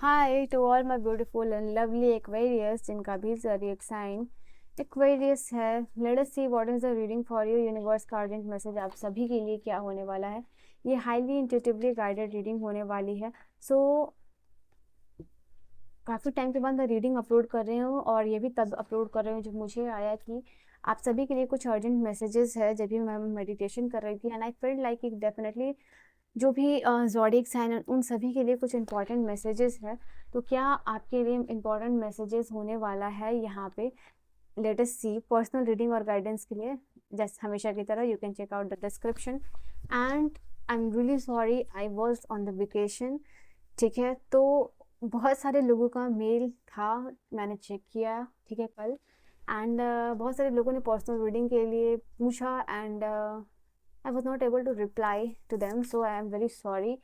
Hi to all my beautiful and lovely Aquarius जिनका भी zodiac sign Aquarius है। Let us see what is the reading for you। Universe का urgent message आप सभी के लिए क्या होने वाला है। ये हाईली इंट्यूटिवली गाइडेड रीडिंग होने वाली है। काफ़ी टाइम के बाद मैं रीडिंग अपलोड कर रही हूँ और ये भी तब अपलोड कर रही हूँ जब मुझे आया कि आप सभी के लिए कुछ अर्जेंट मैसेजेस है। जब भी मैं मेडिटेशन कर रही थी and I feel like it definitely जो भी ज़ोडिएक साइन है उन सभी के लिए कुछ इंपॉर्टेंट मैसेजेस है। तो क्या आपके लिए इंपॉर्टेंट मैसेजेस होने वाला है यहाँ पे। Let us see. Personal reading और गाइडेंस के लिए जैसे हमेशा की तरह you can check out the description. And I am really sorry I was on the vacation. ठीक है, तो बहुत सारे लोगों का मेल था, मैंने चेक किया ठीक है कल। एंड बहुत सारे लोगों ने पर्सनल रीडिंग के लिए पूछा and I was not able to reply to them, so I am very sorry.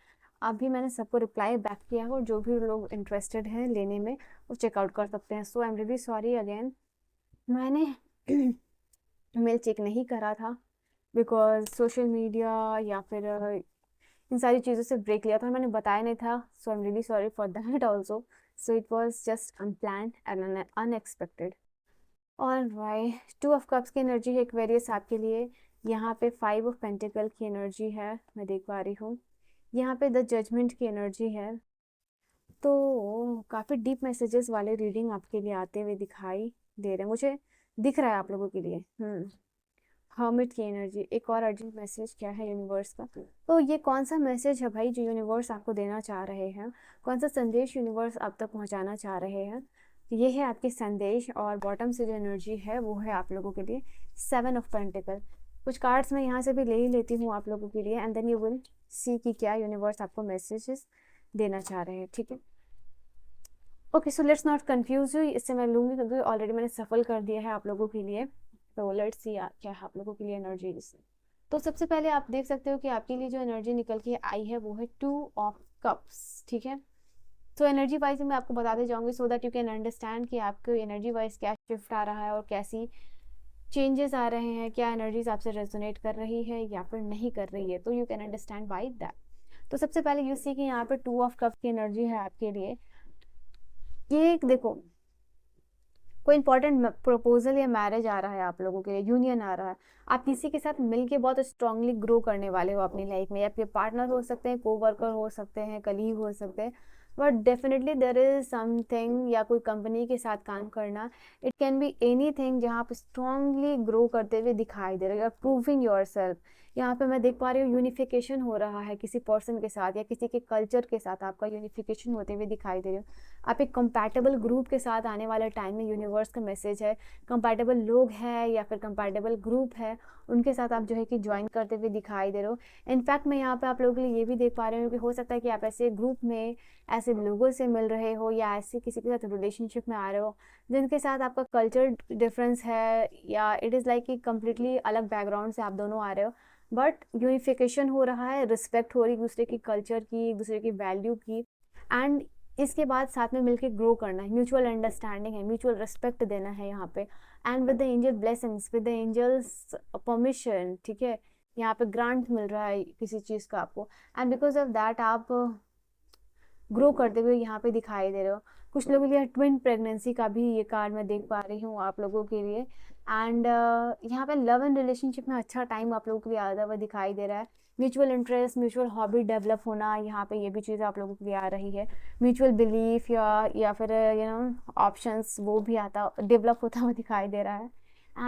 अभी मैंने सबको रिप्लाई बैक किया है और जो भी लोग इंटरेस्टेड हैं लेने में वो चेकआउट कर सकते हैं। So I am really sorry again. मैंने मेल चेक नहीं करा था बिकॉज सोशल मीडिया या फिर इन सारी चीज़ों से ब्रेक लिया था, मैंने बताया नहीं था। So I am really sorry for that also. So it was just unplanned and unexpected. और राइट, 2 ऑफ कप्स की एनर्जी है एक्वेरियस आपके लिए। यहाँ पे 5 ऑफ पेंटिकल की एनर्जी है, मैं देख पा रही हूँ। यहाँ पे द जजमेंट की एनर्जी है। तो काफ़ी डीप मैसेजेस वाले रीडिंग आपके लिए आते हुए दिखाई दे रहे हैं, मुझे दिख रहा है आप लोगों के लिए। हर्मिट की एनर्जी। एक और अर्जेंट मैसेज क्या है यूनिवर्स का। तो ये कौन सा मैसेज है भाई जो यूनिवर्स आपको देना चाह रहे हैं, कौन सा संदेश यूनिवर्स आप तक पहुंचाना चाह रहे हैं। ये है आपके संदेश और बॉटम से जो एनर्जी है वो है आप लोगों के लिए 7 ऑफ पेंटिकल। कुछ कार्ड्स मैं यहाँ से भी ले ही लेती हूँ आप लोगों के लिए and then you will see कि क्या यूनिवर्स आपको मैसेजेस देना चाह रहे हैं। ठीक है, okay, so let's not confuse you. इससे मैं लूँगी क्योंकि ऑलरेडी मैंने सफल कर दिया है आप लोगों के लिए। तो लेट्स सी क्या है आप लोगों के लिए एनर्जी इससे। तो सबसे पहले आप देख सकते हो कि आपके लिए जो एनर्जी निकल के आई है वो है 2 ऑफ कप्स। ठीक है, तो एनर्जी वाइज मैं आपको बताते जाऊंगी so that you can understand कि आपको एनर्जी वाइज क्या शिफ्ट आ रहा है और कैसी चेंजेस आ रहे हैं, क्या एनर्जीज आपसे रेजोनेट कर रही है या फिर नहीं कर रही है। तो you can understand by that. तो सबसे पहले यू सी कि यहाँ पे 2 ऑफ कप्स की एनर्जी है आपके लिए। ये देखो, कोई इंपॉर्टेंट प्रपोजल या मैरिज आ रहा है आप लोगों के लिए, यूनियन आ रहा है। आप किसी के साथ मिलके बहुत स्ट्रांगली ग्रो करने वाले हो अपनी लाइफ में। आपके पार्टनर हो सकते हैं, कोवर्कर हो सकते हैं, कलीग हो सकते हैं, but definitely there is something या कोई कंपनी के साथ काम करना। इट कैन बी एनीथिंग जहाँ आप स्ट्रांगली ग्रो करते हुए दिखाई दे रहे हो, प्रूविंग योर सेल्फ। यहाँ पे मैं देख पा रही हूँ यूनिफिकेशन हो रहा है किसी पर्सन के साथ या किसी के कल्चर के साथ, आपका यूनिफिकेशन होते हुए दिखाई दे रहे हो। आप एक कंपैटिबल ग्रुप के साथ आने वाले टाइम में यूनिवर्स का मैसेज है। कंपैटिबल लोग हैं या फिर कंपैटिबल ग्रुप है, उनके साथ आप जो है कि ज्वाइन करते हुए दिखाई दे रहे हो। इनफैक्ट मैं यहाँ पे आप लोगों के लिए ये भी देख पा रही हूँ कि हो सकता है कि आप ऐसे ग्रुप में ऐसे लोगों से मिल रहे हो या ऐसे किसी के साथ रिलेशनशिप में आ रहे हो जिनके साथ आपका कल्चर डिफरेंस है या इट इज़ लाइक कि कम्प्लीटली अलग बैकग्राउंड से आप दोनों आ रहे हो, बट यूनिफिकेशन हो रहा है, रिस्पेक्ट हो रही है एक दूसरे की कल्चर की, एक दूसरे की वैल्यू की। एंड इसके बाद साथ में मिलकर ग्रो करना है, म्यूचुअल अंडरस्टैंडिंग है, म्यूचुअल रिस्पेक्ट देना है यहाँ पे। And with the angel blessings, with the angels permission, ठीक है, यहाँ पे ग्रांट मिल रहा है किसी चीज़ का आपको। एंड बिकॉज ऑफ दैट आप ग्रो करते हुए यहाँ पे दिखाई दे रहे हो। कुछ लोगों के लिए ट्विन प्रेगनेंसी का भी ये कार्ड मैं देख पा रही हूँ आप लोगों के लिए। एंड यहाँ पे लव एंड रिलेशनशिप में अच्छा टाइम आप लोगों के लिए आता हुआ दिखाई दे रहा है। Mutual interest, mutual hobby develop होना, यहाँ पे ये भी चीज़ आप लोगों के लिए आ रही है। म्यूचुअल बिलीफ या फिर यू नो ऑप्शंस वो भी आता डेवलप होता हुआ दिखाई दे रहा है।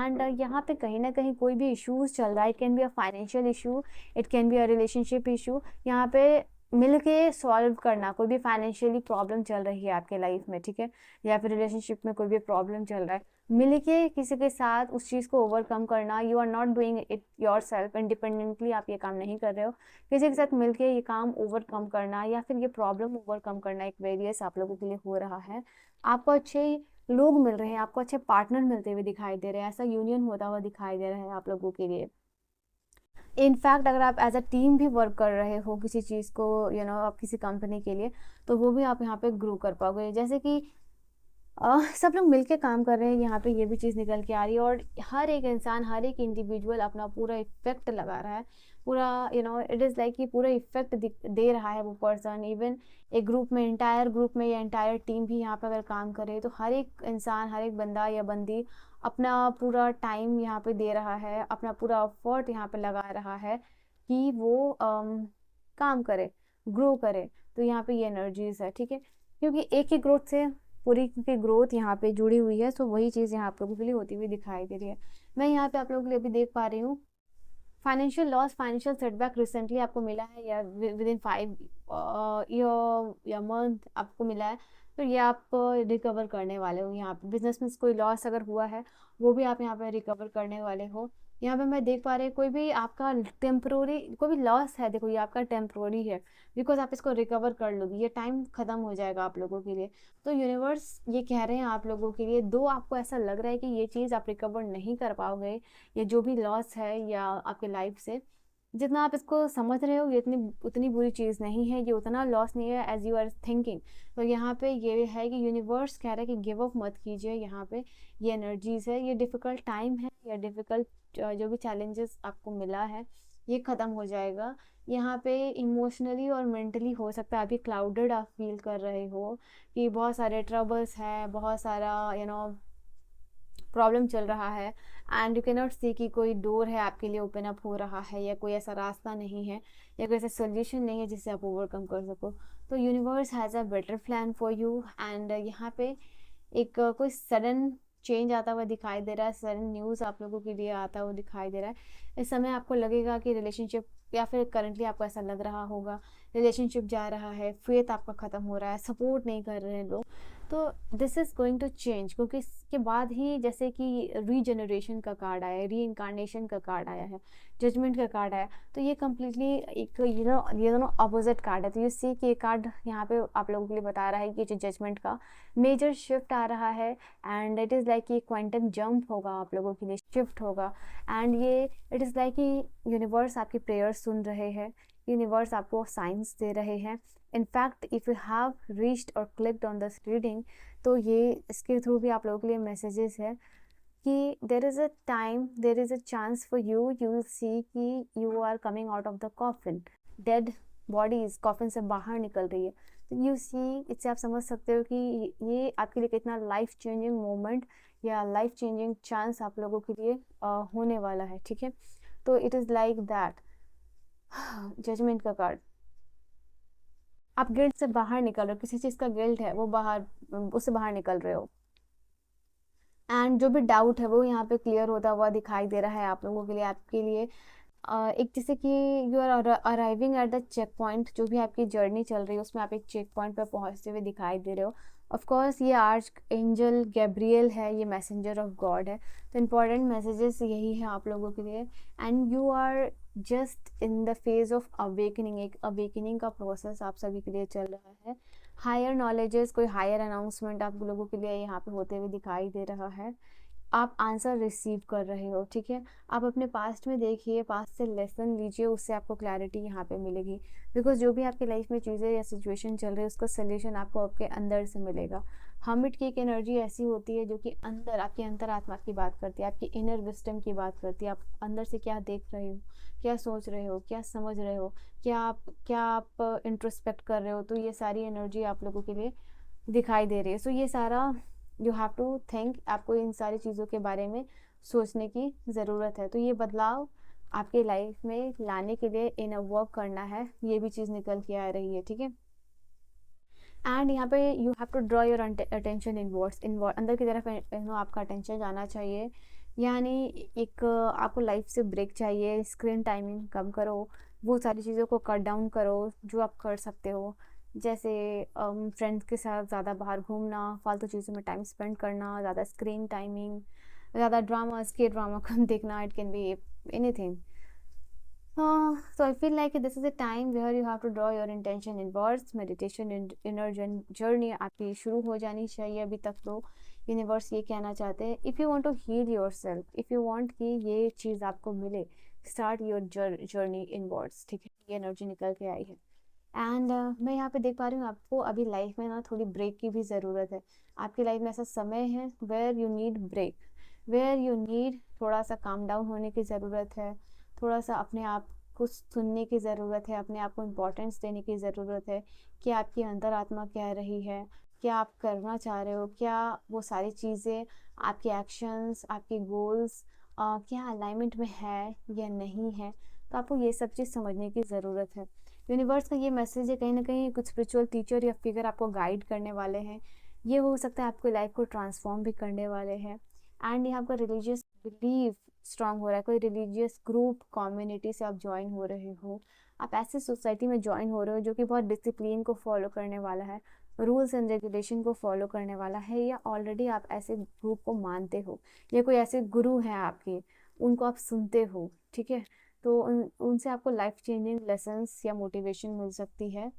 एंड यहाँ पे कहीं ना कहीं कोई भी इश्यूज चल रहा है, it can be a financial issue, it can be a relationship issue. यहाँ पे मिल के सॉल्व करना, कोई भी फाइनेंशियली प्रॉब्लम चल रही है आपके लाइफ में, ठीक है, या फिर रिलेशनशिप में कोई भी प्रॉब्लम चल रहा है, मिल के किसी के साथ उस चीज़ को ओवरकम करना। You are not doing it yourself independently, आप ये काम नहीं कर रहे हो, किसी के साथ मिलके ये काम ओवरकम करना या फिर ये प्रॉब्लम ओवरकम करना एक वेरियस आप लोगों के लिए हो रहा है। आपको अच्छे लोग मिल रहे हैं, आपको अच्छे पार्टनर मिलते हुए दिखाई दे रहे हैं, ऐसा यूनियन होता हुआ दिखाई दे रहा है आप लोगों के लिए। इनफैक्ट अगर आप एज अ टीम भी वर्क कर रहे हो किसी चीज़ को, यू नो आप किसी कंपनी के लिए, तो वो भी आप यहाँ पे ग्रो कर पाओगे। जैसे कि सब लोग मिलके काम कर रहे हैं, यहाँ पे ये भी चीज़ निकल के आ रही है। और हर एक इंसान, हर एक इंडिविजुअल अपना पूरा इफेक्ट लगा रहा है, पूरा इट इज़ लाइक कि पूरा इफेक्ट दे रहा है वो पर्सन। इवन एक ग्रुप में, इंटायर ग्रुप में या इंटायर टीम भी यहाँ पे अगर काम करे तो हर एक इंसान, हर एक बंदा या बंदी अपना पूरा टाइम यहाँ पे दे रहा है, अपना पूरा एफर्ट यहाँ पे लगा रहा है कि वो काम करे, ग्रो करे। तो यहाँ पे ये एनर्जीज है, ठीक है, क्योंकि एक ही ग्रोथ से पूरी की ग्रोथ यहाँ पे जुड़ी हुई है। सो वही चीज़ यहाँ आप लोगों के लिए होती हुई दिखाई दे रही है। मैं यहाँ पे आप लोगों के लिए अभी देख पा रही हूँ financial loss, financial setback recently आपको मिला है, या विद इन 5 ईयर या मंथ आपको मिला है। तो ये आप रिकवर करने वाले हो। यहाँ पे बिजनेस में कोई लॉस अगर हुआ है वो भी आप यहाँ पे रिकवर करने वाले हो। यहाँ पे मैं देख पा रही हूँ कोई भी आपका टेम्प्रोरी कोई भी लॉस है, देखो ये आपका टेम्प्रोरी है, बिकॉज आप इसको रिकवर कर लोगी, ये टाइम खत्म हो जाएगा आप लोगों के लिए। तो यूनिवर्स ये कह रहे हैं आप लोगों के लिए, दो आपको ऐसा लग रहा है कि ये चीज़ आप रिकवर नहीं कर पाओगे, ये जो भी लॉस है या आपके लाइफ से, जितना आप इसको समझ रहे हो ये उतनी बुरी चीज़ नहीं है, ये उतना लॉस नहीं है एज यू आर थिंकिंग। तो यहाँ पे ये है कि यूनिवर्स कह रहा है कि गिव अप मत कीजिए। यहाँ पे ये एनर्जीज है, ये डिफ़िकल्ट टाइम है या डिफ़िकल्ट जो भी चैलेंजेस आपको मिला है ये ख़त्म हो जाएगा। यहाँ पे इमोशनली और मेंटली हो सकता है अभी क्लाउडेड आप फील कर रहे हो कि बहुत सारे ट्रबल्स हैं, बहुत सारा प्रॉब्लम चल रहा है, एंड यू कैन नॉट सी कि कोई डोर है आपके लिए ओपन अप हो रहा है, या कोई ऐसा रास्ता नहीं है या कोई ऐसा सोल्यूशन नहीं है जिससे आप ओवरकम कर सको। तो universe has a better plan for you. And यहाँ पे एक कोई सडन चेंज आता हुआ दिखाई दे रहा है, सडन न्यूज़ आप लोगों के लिए आता हुआ दिखाई दे रहा है। इस समय आपको लगेगा कि रिलेशनशिप, या फिर करंटली आपको ऐसा लग रहा होगा रिलेशनशिप जा रहा है, फेथ आपका ख़त्म हो रहा है, सपोर्ट नहीं कर रहे हैं लोग। तो this is going to change, क्योंकि इसके बाद ही जैसे कि रीजनरेशन का कार्ड आया है, री इनकारनेशन का कार्ड आया है, जजमेंट का कार्ड आया, तो ये कम्प्लीटली एक ये दोनों अपोजिट कार्ड है। तो यू सी कि ये कार्ड यहाँ पे आप लोगों के लिए बता रहा है कि जो जजमेंट का मेजर शिफ्ट आ रहा है, एंड इट इज़ लाइक कि क्वांटम जंप होगा आप लोगों के लिए, शिफ्ट होगा। एंड ये इट इज़ लाइक कि यूनिवर्स आपकी प्रेयर्स सुन रहे हैं, यूनिवर्स आपको साइंस दे रहे हैं। In fact if you have reached और क्लिक्ड ऑन दिस रीडिंग, तो ये इसके थ्रू भी आप लोगों के लिए मैसेजेस है कि there is a time, there is a chance for you, you will see कि you are coming out of the coffin, dead bodies coffin से बाहर निकल रही है। तो यू सी, इससे आप समझ सकते हो कि ये आपके लिए कितना लाइफ चेंजिंग मोमेंट या लाइफ चेंजिंग चांस आप लोगों के लिए होने वाला है, ठीक है। तो it is like that judgement का कार्ड, आप गिल्ट से बाहर निकल रहे हो, किसी चीज़ का गिल्ट है वो बाहर, उससे बाहर निकल रहे हो। एंड जो भी डाउट है वो यहाँ पे क्लियर होता हुआ दिखाई दे रहा है आप लोगों के लिए, आपके लिए एक जैसे कि you are arriving at the checkpoint, जो भी आपकी जर्नी चल रही है उसमें आप एक चेक पॉइंट पर पहुँचते हुए दिखाई दे रहे हो। ऑफ कोर्स ये आर्च एंजल गैब्रियल है, ये मैसेंजर ऑफ गॉड है। तो इम्पॉर्टेंट मैसेजेस यही है आप लोगों के लिए। And you are just in the phase of awakening, एक अवेकनिंग का प्रोसेस आप सभी के लिए चल रहा है। हायर नॉलेजेस, कोई हायर अनाउंसमेंट आप लोगों के लिए यहाँ पे होते हुए दिखाई दे रहा है। आप आंसर रिसीव कर रहे हो, ठीक है। आप अपने पास्ट में देखिए, पास्ट से लेसन लीजिए, उससे आपको क्लैरिटी यहाँ पे मिलेगी। बिकॉज जो भी आपकी लाइफ में चीज़ें या सिचुएशन चल रही है उसका सोल्यूशन आपको आपके अंदर से मिलेगा। हर्मिट की एक एनर्जी ऐसी होती है जो कि अंदर आपकी अंतरात्मा की बात करती है, आपकी इनर विस्डम की बात करती है। आप अंदर से क्या देख रहे हो, क्या सोच रहे हो, क्या समझ रहे हो, क्या आप इंट्रोस्पेक्ट कर रहे हो, तो ये सारी एनर्जी आप लोगों के लिए दिखाई दे रही है। सो ये सारा यू हैव टू थिंक, आपको इन सारी चीज़ों के बारे में सोचने की ज़रूरत है। तो ये बदलाव आपके लाइफ में लाने के लिए इन वर्क करना है, ये भी चीज़ निकल के आ रही है, ठीक है। एंड यहाँ पे you have to draw your attention inwards, अंदर की तरफ आपका अटेंशन जाना चाहिए। यानी एक आपको लाइफ से ब्रेक चाहिए, स्क्रीन टाइमिंग कम करो, वो सारी चीज़ों को कट डाउन करो जो आप कर सकते हो, जैसे फ्रेंड्स के साथ ज़्यादा बाहर घूमना, फालतू चीज़ों में टाइम स्पेंड करना, ज़्यादा स्क्रीन टाइमिंग, ज़्यादा ड्रामास के ड्रामा कम देखना, it can be anything. So I feel like this is a time where you have to draw your intention inwards, meditation and inner journey आपकी शुरू हो जानी चाहिए। अभी तक तो यूनिवर्स ये कहना चाहते हैं, if you want to heal yourself, if you want कि ये चीज़ आपको मिले, स्टार्ट योर जर्नी इनवर्ड्स, ठीक है। ये एनर्जी निकल के आई है। एंड मैं यहाँ पे देख पा रही हूँ आपको अभी लाइफ में ना थोड़ी ब्रेक की भी ज़रूरत है। आपकी लाइफ में ऐसा समय है where you need break, where you need थोड़ा सा काम डाउन होने की ज़रूरत है, थोड़ा सा अपने आप को सुनने की ज़रूरत है, अपने आप को इम्पोर्टेंस देने की ज़रूरत है कि आपकी अंतरात्मा कह रही है, क्या आप करना चाह रहे हो, क्या वो सारी चीज़ें, आपके एक्शंस, आपके गोल्स क्या अलाइनमेंट में है या नहीं है। तो आपको ये सब चीज़ समझने की ज़रूरत है। यूनिवर्स का ये मैसेज है, कहीं ना कहीं कुछ स्पिरिचुअल टीचर या फिगर आपको गाइड करने वाले हैं। ये हो सकता है आपको लाइफ को ट्रांसफॉर्म भी करने वाले हैं। एंड यहाँ आपका रिलीजियस बिलीफ स्ट्रांग हो रहा है, कोई रिलीजियस ग्रुप कम्युनिटी से आप ज्वाइन हो रहे हो, आप ऐसी सोसाइटी में ज्वाइन हो रहे हो जो कि बहुत डिसिप्लिन को फॉलो करने वाला है, रूल्स एंड रेगुलेशन को फॉलो करने वाला है, या ऑलरेडी आप ऐसे ग्रुप को मानते हो, या कोई ऐसे गुरु हैं आपके, उनको आप सुनते हो, ठीक है। तो उनसे आपको लाइफ चेंजिंग लेसन्स या मोटिवेशन मिल सकती है।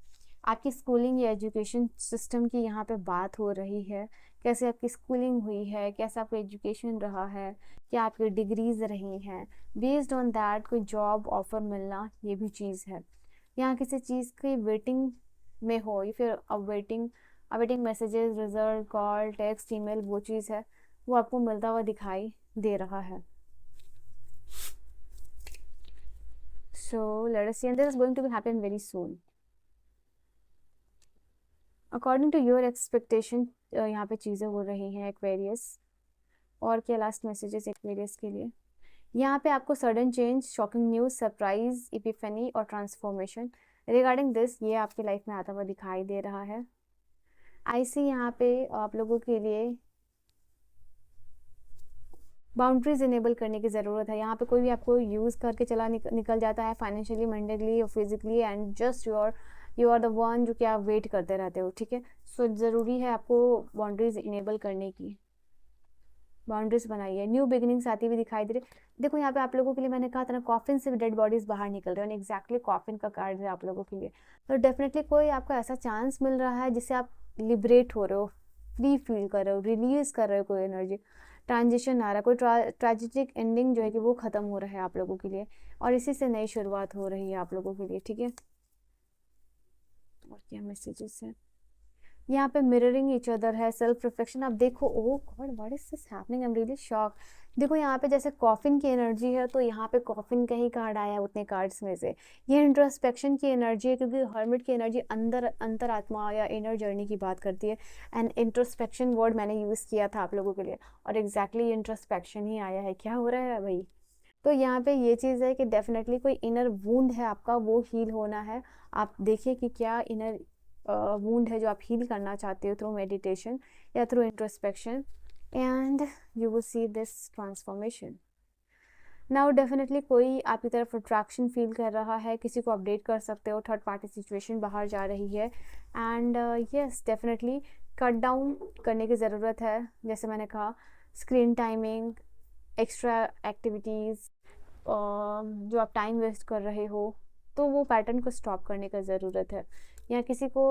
आपकी स्कूलिंग या एजुकेशन सिस्टम की यहाँ पे बात हो रही है, कैसे आपकी स्कूलिंग हुई है, कैसा आपका एजुकेशन रहा है, क्या आपकी डिग्रीज रही हैं, बेस्ड ऑन दैट कोई जॉब ऑफर मिलना ये भी चीज़ है। यहाँ किसी चीज़ की वेटिंग में हो या फिर awaiting awaiting messages, result, call, text, email, वो चीज़ है, वो आपको मिलता हुआ दिखाई दे रहा है। So let us see, and this is going to happen very soon according to your expectation। यहाँ पे चीज़ें हो रही हैं एक्वेरियस। और क्या लास्ट मैसेजेस एक्वेरियस के लिए, यहाँ पे आपको sudden change, shocking news, surprise, epiphany और ट्रांसफॉर्मेशन रिगार्डिंग दिस, ये आपकी लाइफ में आता हुआ दिखाई दे रहा है। आई सी यहाँ पे आप लोगों के लिए बाउंड्रीज इनेबल करने की ज़रूरत है। यहाँ पे कोई भी आपको यूज़ करके चला निकल जाता है फाइनेंशियली, मेंटली और physically, and just you are the one जो कि आप वेट करते रहते हो, ठीक है। सो ज़रूरी है आपको बाउंड्रीज इनेबल करने की, बाउंड्रीज बनाइए। न्यू बिगिनिंग्स आती हुई दिखाई दे रही। देखो यहाँ पे आप लोगों के लिए मैंने कहा था ना, कॉफिन से डेड बॉडीज बाहर निकल रहे हैं, एग्जैक्टली कॉफिन का कार्ड है आप लोगों के लिए। तो डेफिनेटली कोई आपको ऐसा चांस मिल रहा है जिससे आप लिबरेट हो रहे हो, फ्री फील कर रहे हो, रिलीज कर रहे हो कोई एनर्जी, ट्रांजिशन आ रहा है, कोई ट्रेजिक एंडिंग जो है कि वो ख़त्म हो रहा है आप लोगों के लिए, और इसी से नई शुरुआत हो रही है आप लोगों के लिए, ठीक है। और क्या मैसेजेस है यहाँ पे, मिररिंग ईच अदर है, सेल्फ रिफ्लेक्शन। आप देखो, oh God what is this happening, I am really shock. देखो यहाँ पे जैसे कॉफिन की एनर्जी है, तो यहाँ पे कॉफिन का ही कार्ड आया उतने कार्ड्स में से। ये इंट्रोस्पेक्शन की एनर्जी है, क्योंकि हर्मिट की एनर्जी अंतरात्मा या इनर जर्नी की बात करती है। एंड इंट्रोस्पेक्शन वर्ड मैंने यूज़ किया था आप लोगों के लिए, और एग्जैक्टली इंट्रोस्पेक्शन ही आया है। क्या हो रहा है भाई, तो यहाँ पे ये चीज़ है कि डेफिनेटली कोई इनर वूंड है आपका, वो हील होना है। आप देखिए कि क्या इनर वूंड है जो आप हील करना चाहते हो थ्रू मेडिटेशन या through introspection, and you will see this transformation. Now definitely कोई आपकी तरफ अट्रैक्शन फील कर रहा है, किसी को अपडेट कर सकते हो, थर्ड पार्टी सिचुएशन बाहर जा रही है। And yes definitely cut down करने की ज़रूरत है, जैसे मैंने कहा, स्क्रीन टाइमिंग, एक्स्ट्रा एक्टिविटीज़, जो आप टाइम वेस्ट कर रहे हो, तो वो पैटर्न को स्टॉप करने का ज़रूरत है। या किसी को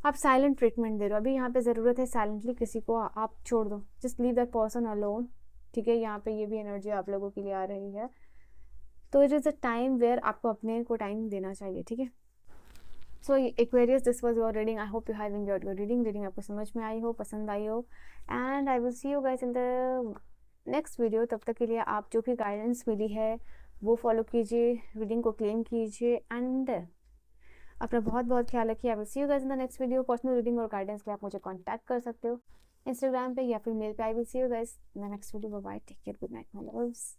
आप साइलेंट ट्रीटमेंट दे रहे हो, अभी यहाँ पे ज़रूरत है साइलेंटली किसी को आप छोड़ दो, just leave that person alone, ठीक है। यहाँ पे ये भी एनर्जी आप लोगों के लिए आ रही है। तो it is a time where आपको अपने को टाइम देना चाहिए, ठीक है। So Aquarius, this was your reading. I hope you have enjoyed your reading आपको समझ में आई हो, पसंद आई हो, and I will see you guys in the next video. तब तक के लिए आप जो भी गाइडेंस मिली है वो फॉलो कीजिए, रीडिंग को क्लेम कीजिए, एंड अपना बहुत बहुत ख्याल रखिए। आई will see you guys in the next video. Personal reading और गाइडेंस के लिए आप मुझे कांटेक्ट कर सकते हो इंस्टाग्राम पे या फिर मेल पे। I will see you guys in the next video. Bye bye, take care, good night my loves.